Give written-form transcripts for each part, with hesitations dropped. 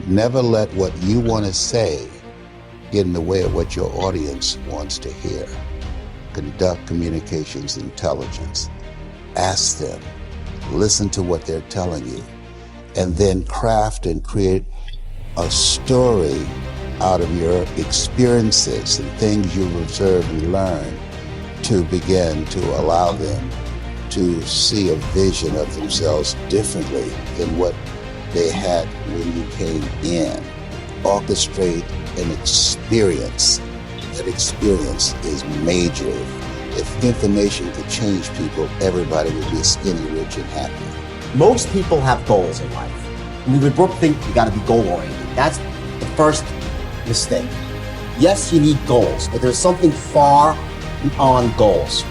Never let what you want to say get in the way of what your audience wants to hear. Conduct communications intelligence. Ask them, listen to what they're telling you, and then craft and create a story out of your experiences and things you've observed and learned to begin to allow them to see a vision of themselves differently than what they had when you came in. Orchestrate an experience. That experience is major. If information could change people, everybody would be skinny, rich, and happy. Most people have goals in life. We would think you gotta be goal-oriented. That's the first mistake. Yes, you need goals, but there's something far beyond goals,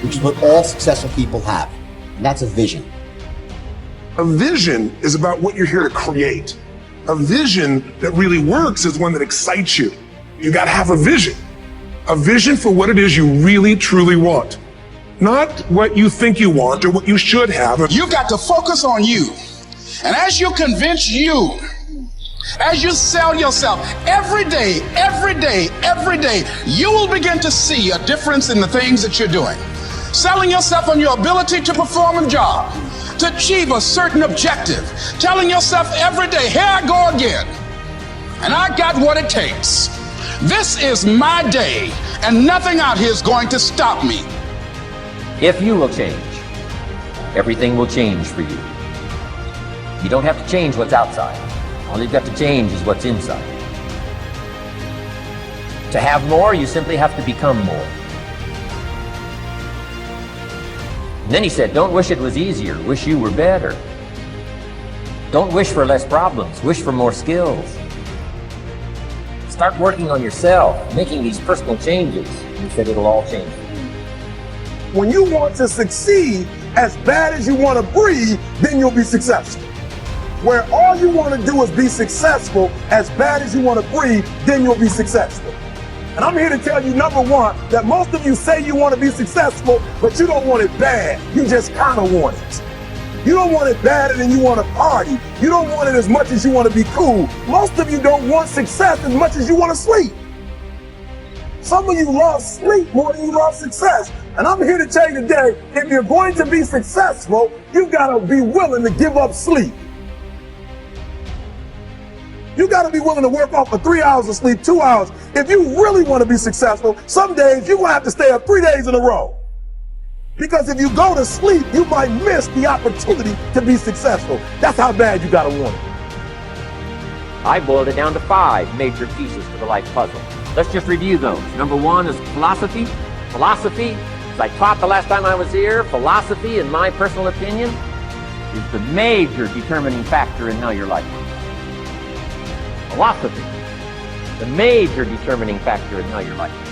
which is what all successful people have, and that's a vision. A vision is about what you're here to create. A vision that really works is one that excites you. You gotta have a vision. A vision for what it is you really, truly want. Not what you think you want or what you should have. You got to focus on you. And as you convince you, as you sell yourself every day, you will begin to see a difference in the things that you're doing. Selling yourself on your ability to perform a job, to achieve a certain objective. Telling yourself every day, here I go again. And I got what it takes. This is my day, and nothing out here is going to stop me. If you will change, everything will change for you. You don't have to change what's outside. All you've got to change is what's inside. To have more, you simply have to become more. And then he said, don't wish it was easier, wish you were better. Don't wish for less problems, wish for more skills. Start working on yourself, making these personal changes. He said it'll all change. When you want to succeed as bad as you want to breathe, then you'll be successful. Where all you want to do is be successful as bad as you want to breathe, then you'll be successful. And I'm here to tell you, number one, that most of you say you want to be successful, but you don't want it bad. You just kind of want it. You don't want it badder than you want to party. You don't want it as much as you want to be cool. Most of you don't want success as much as you want to sleep. Some of you love sleep more than you love success. And I'm here to tell you today, if you're going to be successful, you got to be willing to give up sleep. You got to be willing to work off for 3 hours of sleep, 2 hours. If you really want to be successful, some days you're going to have to stay up 3 days in a row. Because if you go to sleep, you might miss the opportunity to be successful. That's how bad you got to want it. I boiled it down to 5 major pieces to the life puzzle. Let's just review those. Number 1 is philosophy. Philosophy, as I taught the last time I was here, philosophy, in my personal opinion, is the major determining factor in how your life works. Philosophy, the major determining factor in how your life works.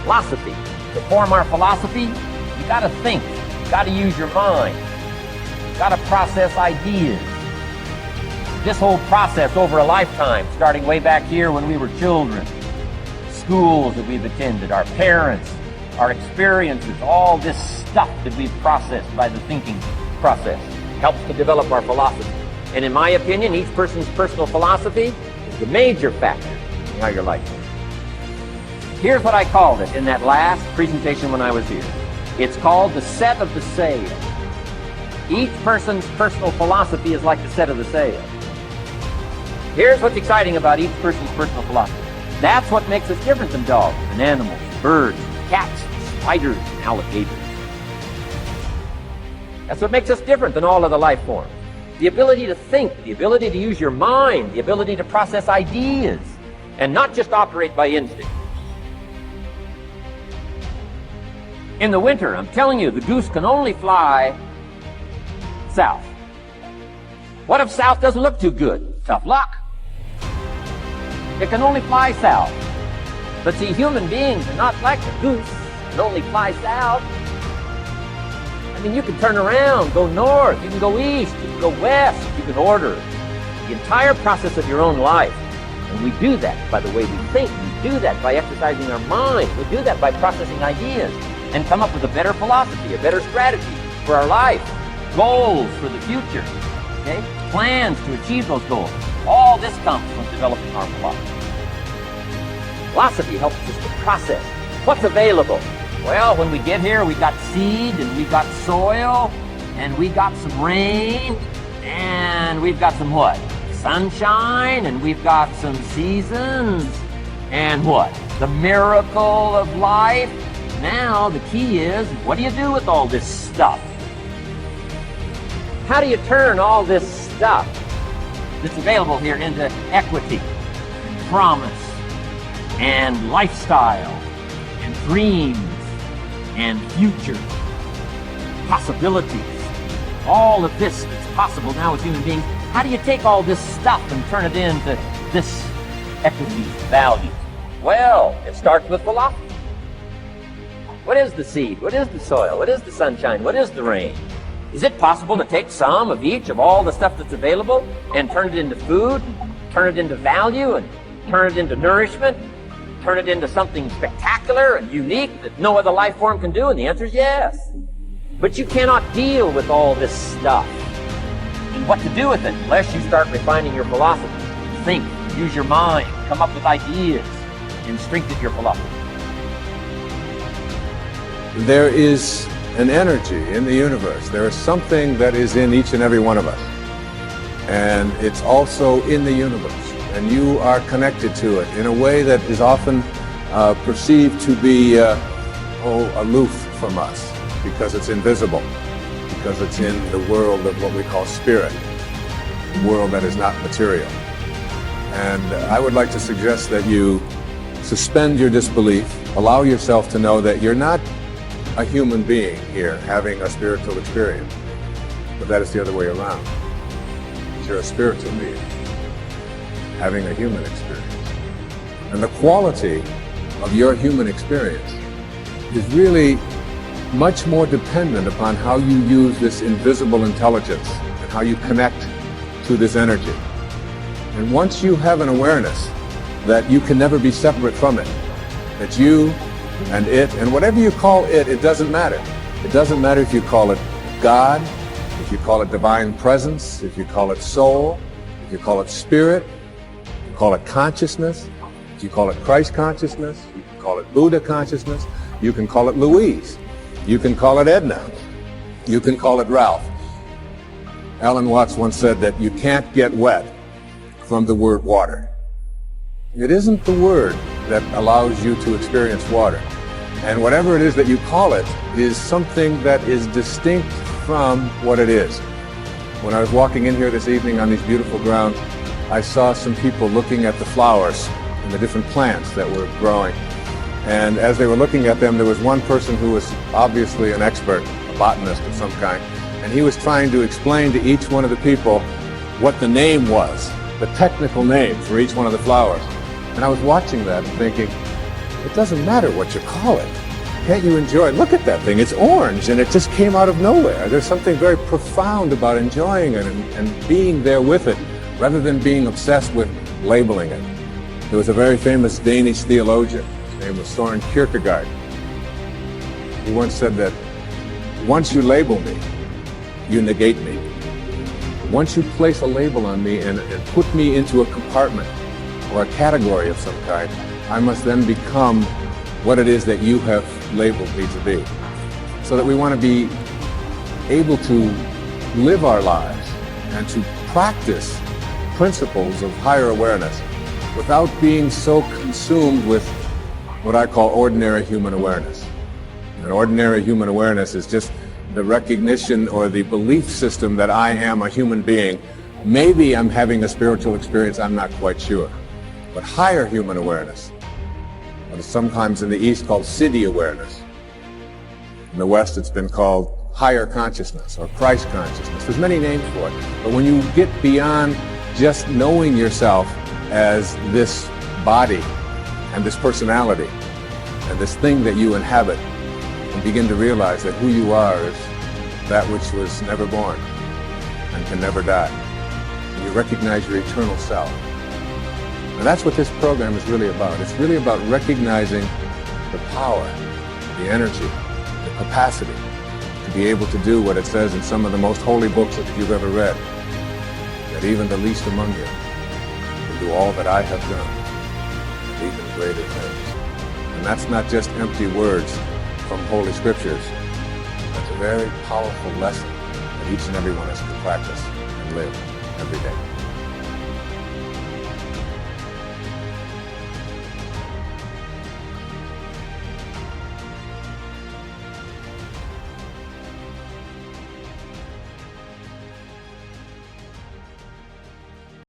Philosophy. To form our philosophy, you got to think, you got to use your mind, you got to process ideas. This whole process over a lifetime, starting way back here when we were children, schools that we've attended, our parents, our experiences, all this stuff that we've processed by the thinking process helps to develop our philosophy. And in my opinion, each person's personal philosophy is the major factor in how your life works. Here's what I called it in that last presentation when I was here. It's called the set of the sail. Each person's personal philosophy is like the set of the sail. Here's what's exciting about each person's personal philosophy. That's what makes us different than dogs and animals, birds, cats, spiders, and alligators. That's what makes us different than all other life forms. The ability to think, the ability to use your mind, the ability to process ideas, and not just operate by instinct. In the winter, I'm telling you, the goose can only fly south. What if south doesn't look too good? Tough luck. It can only fly south. But see, human beings are not like the goose. It can only fly south. I mean, you can turn around, go north, you can go east, you can go west, you can order the entire process of your own life. And we do that by the way we think. We do that by exercising our mind. We do that by processing ideas and come up with a better philosophy, a better strategy for our life, goals for the future, okay? plans to achieve those goals. All this comes from developing our philosophy. Philosophy helps us to process what's available. Well, when we get here, we got seed, and we got soil, and we got some rain, and we've got some what? Sunshine, and we've got some seasons, and what? The miracle of life. Now, the key is, what do you do with all this stuff? How do you turn all this stuff that's available here into equity, and promise, and lifestyle, and dreams, and future, possibilities? All of this that's possible now with human beings. How do you take all this stuff and turn it into this equity value? Well, it starts with philosophy. What is the seed? What is the soil? What is the sunshine? What is the rain? Is it possible to take some of each of all the stuff that's available and turn it into food, turn it into value, and turn it into nourishment, turn it into something spectacular and unique that no other life form can do? And the answer is yes. But you cannot deal with all this stuff and what to do with it unless you start refining your philosophy. Think, use your mind, come up with ideas, and strengthen your philosophy. There is an energy in the universe. There is something that is in each and every one of us. And it's also in the universe. And you are connected to it in a way that is often perceived to be aloof from us, because it's invisible, because it's in the world of what we call spirit, the world that is not material. And I would like to suggest that you suspend your disbelief, allow yourself to know that you're not a human being here having a spiritual experience, but that is the other way around. You're a spiritual being having a human experience. And the quality of your human experience is really much more dependent upon how you use this invisible intelligence and how you connect to this energy. And once you have an awareness that you can never be separate from it, that you and it, and whatever you call it, it doesn't matter. It doesn't matter if you call it God, if you call it divine presence, if you call it soul, if you call it spirit, if you call it consciousness, if you call it Christ consciousness, you can call it Buddha consciousness, you can call it Louise, you can call it Edna, you can call it Ralph. Alan Watts once said that you can't get wet from the word water. It isn't the word that allows you to experience water. And whatever it is that you call it is something that is distinct from what it is. When I was walking in here this evening on these beautiful grounds, I saw some people looking at the flowers and the different plants that were growing. And as they were looking at them, there was one person who was obviously an expert, a botanist of some kind, and he was trying to explain to each one of the people what the name was, the technical name for each one of the flowers. And I was watching that and thinking, it doesn't matter what you call it. Can't you enjoy it? Look at that thing. It's orange, and it just came out of nowhere. There's something very profound about enjoying it and being there with it, rather than being obsessed with labeling it. There was a very famous Danish theologian. His name was Søren Kierkegaard. He once said that once you label me, you negate me. Once you place a label on me and put me into a compartment or a category of some kind, I must then become what it is that you have labeled me to be. So that we want to be able to live our lives and to practice principles of higher awareness without being so consumed with what I call ordinary human awareness. And ordinary human awareness is just the recognition or the belief system that I am a human being. Maybe I'm having a spiritual experience, I'm not quite sure. But higher human awareness, what is sometimes in the East called Siddhi awareness. In the West it's been called higher consciousness or Christ consciousness. There's many names for it. But when you get beyond just knowing yourself as this body and this personality and this thing that you inhabit, and begin to realize that who you are is that which was never born and can never die. And you recognize your eternal self. And that's what this program is really about. It's really about recognizing the power, the energy, the capacity to be able to do what it says in some of the most holy books that you've ever read. that even the least among you will do all that I have done, and even greater things. And that's not just empty words from Holy Scriptures. That's a very powerful lesson that each and every one of us can practice and live every day.